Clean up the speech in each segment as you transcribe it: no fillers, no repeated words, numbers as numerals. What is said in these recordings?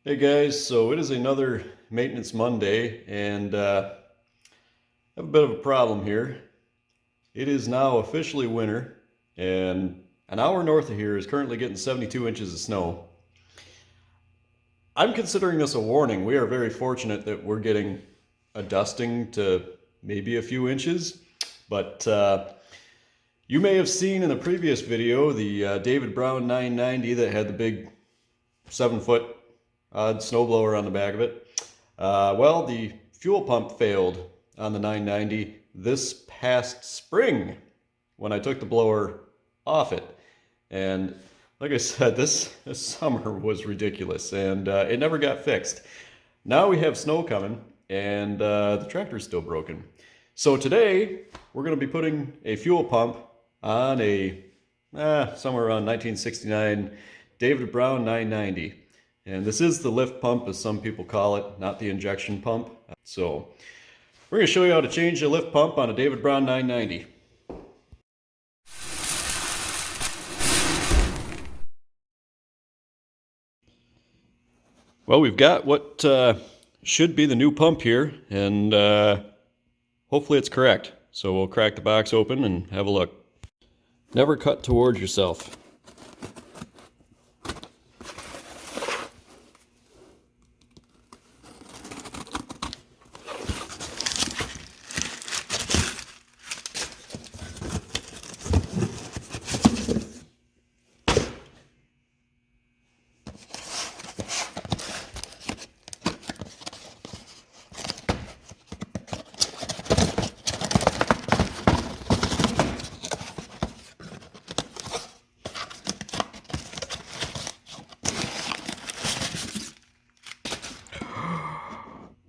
Hey guys, so it is another Maintenance Monday, and I have a bit of a problem here. It is now officially winter, and an hour north of here is currently getting 72 inches of snow. I'm considering this a warning. We are very fortunate that we're getting a dusting to maybe a few inches, but you may have seen in the previous video the David Brown 990 that had the big 7-foot odd snowblower on the back of it. Well, the fuel pump failed on the 990 this past spring when I took the blower off it. And like I said, this summer was ridiculous, and it never got fixed. Now we have snow coming, and the tractor's still broken. So today, we're going to be putting a fuel pump on a somewhere around 1969 David Brown 990. And this is the lift pump, as some people call it, not the injection pump. So we're going to show you how to change a lift pump on a David Brown 990. Well, we've got what should be the new pump here, and hopefully it's correct. So we'll crack the box open and have a look. Never cut towards yourself.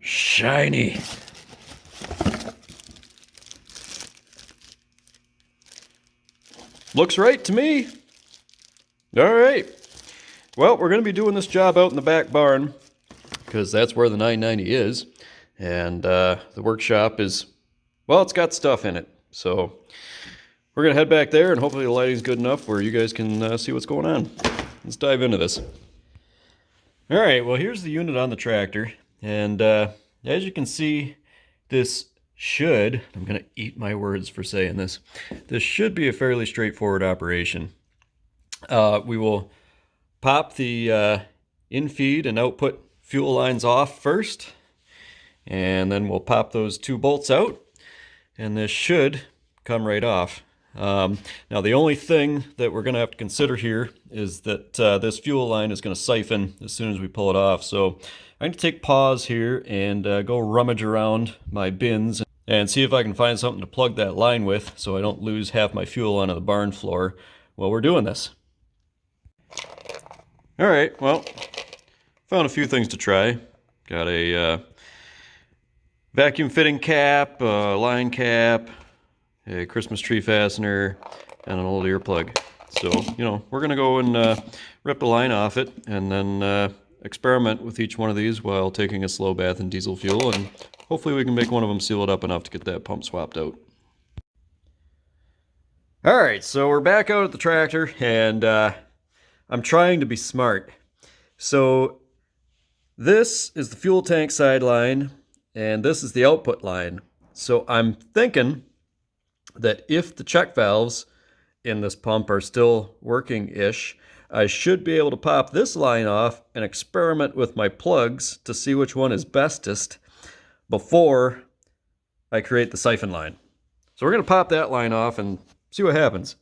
Shiny. Looks right to me. All right. Well, we're going to be doing this job out in the back barn because that's where the 990 is. And the workshop is, well, it's got stuff in it. So we're going to head back there, and hopefully the lighting's good enough where you guys can see what's going on. Let's dive into this. All right, well, here's the unit on the tractor. And as you can see, this should, I'm going to eat my words for saying this, this should be a fairly straightforward operation. We will pop the in-feed and output fuel lines off first, and then we'll pop those two bolts out, and this should come right off. Now the only thing that we're going to have to consider here is that this fuel line is going to siphon as soon as we pull it off. So I'm going to take pause here and go rummage around my bins and see if I can find something to plug that line with so I don't lose half my fuel onto the barn floor while we're doing this. All right, well, found a few things to try. Got a vacuum fitting cap, a line cap, a Christmas tree fastener, and an old earplug. So, you know, we're going to go and rip the line off it and then experiment with each one of these while taking a slow bath in diesel fuel, and hopefully we can make one of them seal it up enough to get that pump swapped out. All right, so we're back out at the tractor, and I'm trying to be smart. So this is the fuel tank side line, and this is the output line. So I'm thinking that if the check valves in this pump are still working-ish, I should be able to pop this line off and experiment with my plugs to see which one is bestest before I create the siphon line. So we're going to pop that line off and see what happens.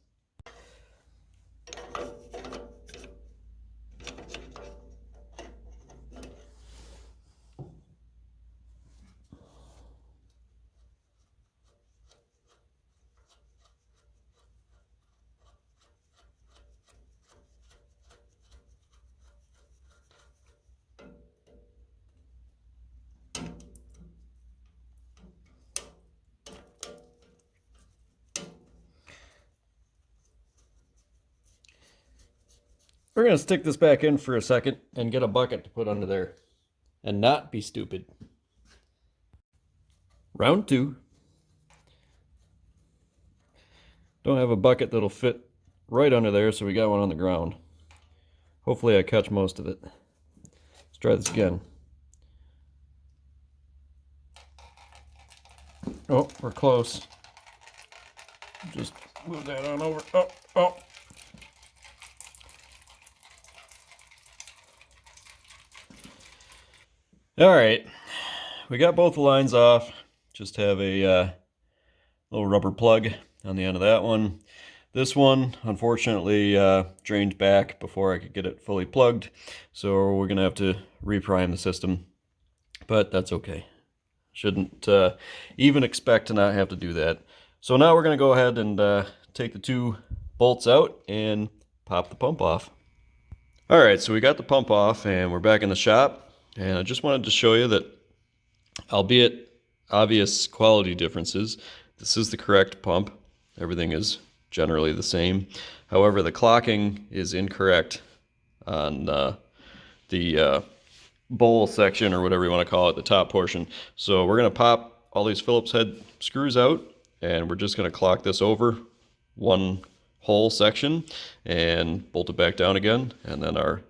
We're going to stick this back in for a second and get a bucket to put under there and not be stupid. Round two. Don't have a bucket that'll fit right under there, so we got one on the ground. Hopefully I catch most of it. Let's try this again. Oh, we're close. Just move that on over. Oh, oh. All right, we got both the lines off. Just have a little rubber plug on the end of that one. This one, unfortunately, drained back before I could get it fully plugged, so we're gonna have to reprime the system, but that's okay. Shouldn't even expect to not have to do that. So now we're gonna go ahead and take the two bolts out and pop the pump off. All right, so we got the pump off and we're back in the shop. And I just wanted to show you that, albeit obvious quality differences, this is the correct pump. Everything is generally the same. However, the clocking is incorrect on the bowl section, or whatever you want to call it, the top portion. So we're going to pop all these Phillips head screws out, and we're just going to clock this over one whole section and bolt it back down again, and then our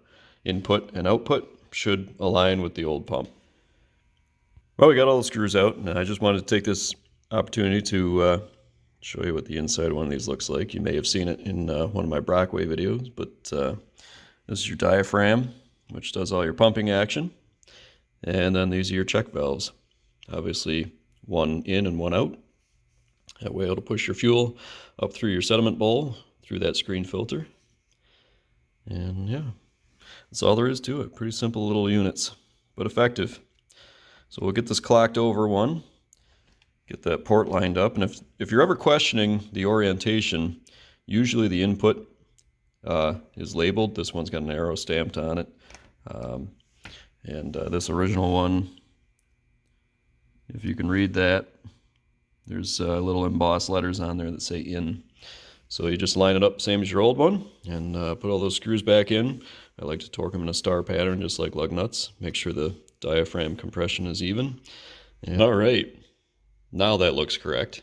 input and output should align with the old pump. Well, we got all the screws out, and I just wanted to take this opportunity to show you what the inside of one of these looks like. You may have seen it in one of my Brockway videos, but this is your diaphragm, which does all your pumping action, and then these are your check valves. Obviously, one in and one out. That way it'll push your fuel up through your sediment bowl, through that screen filter, and yeah. That's all there is to it. Pretty simple little units, but effective. So we'll get this clocked over one, get that port lined up, and if you're ever questioning the orientation, usually the input is labeled. This one's got an arrow stamped on it, and this original one, if you can read that, there's little embossed letters on there that say in. So you just line it up same as your old one, and put all those screws back in. I like to torque them in a star pattern, just like lug nuts. Make sure the diaphragm compression is even. And all right, now that looks correct.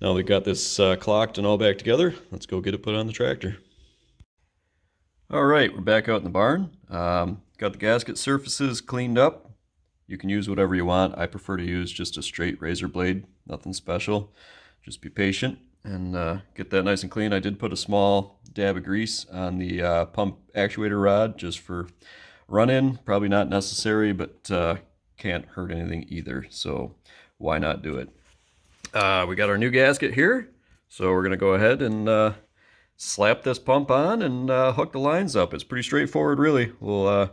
Now we've got this clocked and all back together, let's go get it put on the tractor. All right, we're back out in the barn. Got the gasket surfaces cleaned up. You can use whatever you want. I prefer to use just a straight razor blade, nothing special. Just be patient and get that nice and clean. I did put a small dab of grease on the pump actuator rod just for run-in. Probably not necessary, but can't hurt anything either, so why not do it? We got our new gasket here, so we're going to go ahead and slap this pump on and hook the lines up. It's pretty straightforward, really. We'll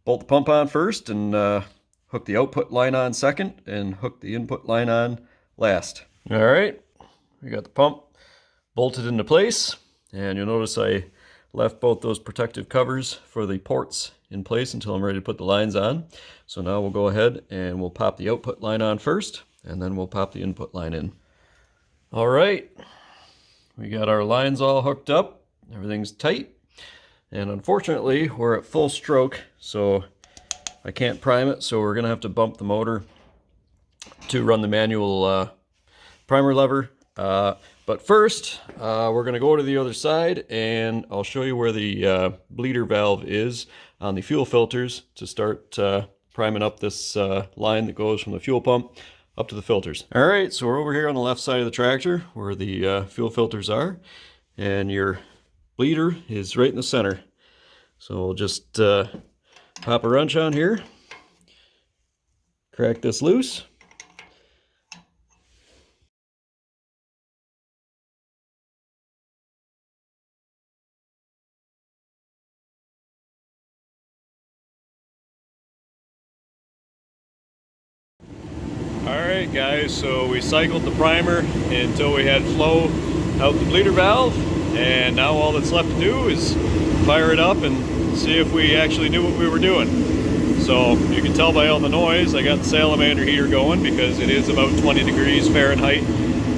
bolt the pump on first and hook the output line on second and hook the input line on last. All right. We got the pump bolted into place, and you'll notice I left both those protective covers for the ports in place until I'm ready to put the lines on. So now we'll go ahead and we'll pop the output line on first, and then we'll pop the input line in. All right, we got our lines all hooked up, everything's tight, and unfortunately we're at full stroke, so I can't prime it, so we're gonna have to bump the motor to run the manual primer lever. But first, we're going to go to the other side, and I'll show you where the bleeder valve is on the fuel filters to start priming up this line that goes from the fuel pump up to the filters. All right, so we're over here on the left side of the tractor where the fuel filters are, and your bleeder is right in the center. So we'll just pop a wrench on here, crack this loose. Alright guys, so we cycled the primer until we had flow out the bleeder valve, and now all that's left to do is fire it up and see if we actually knew what we were doing. So you can tell by all the noise, I got the salamander heater going because it is about 20 degrees Fahrenheit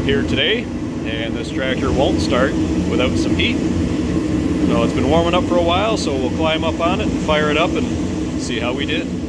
here today, and this tractor won't start without some heat. So it's been warming up for a while, so we'll climb up on it and fire it up and see how we did.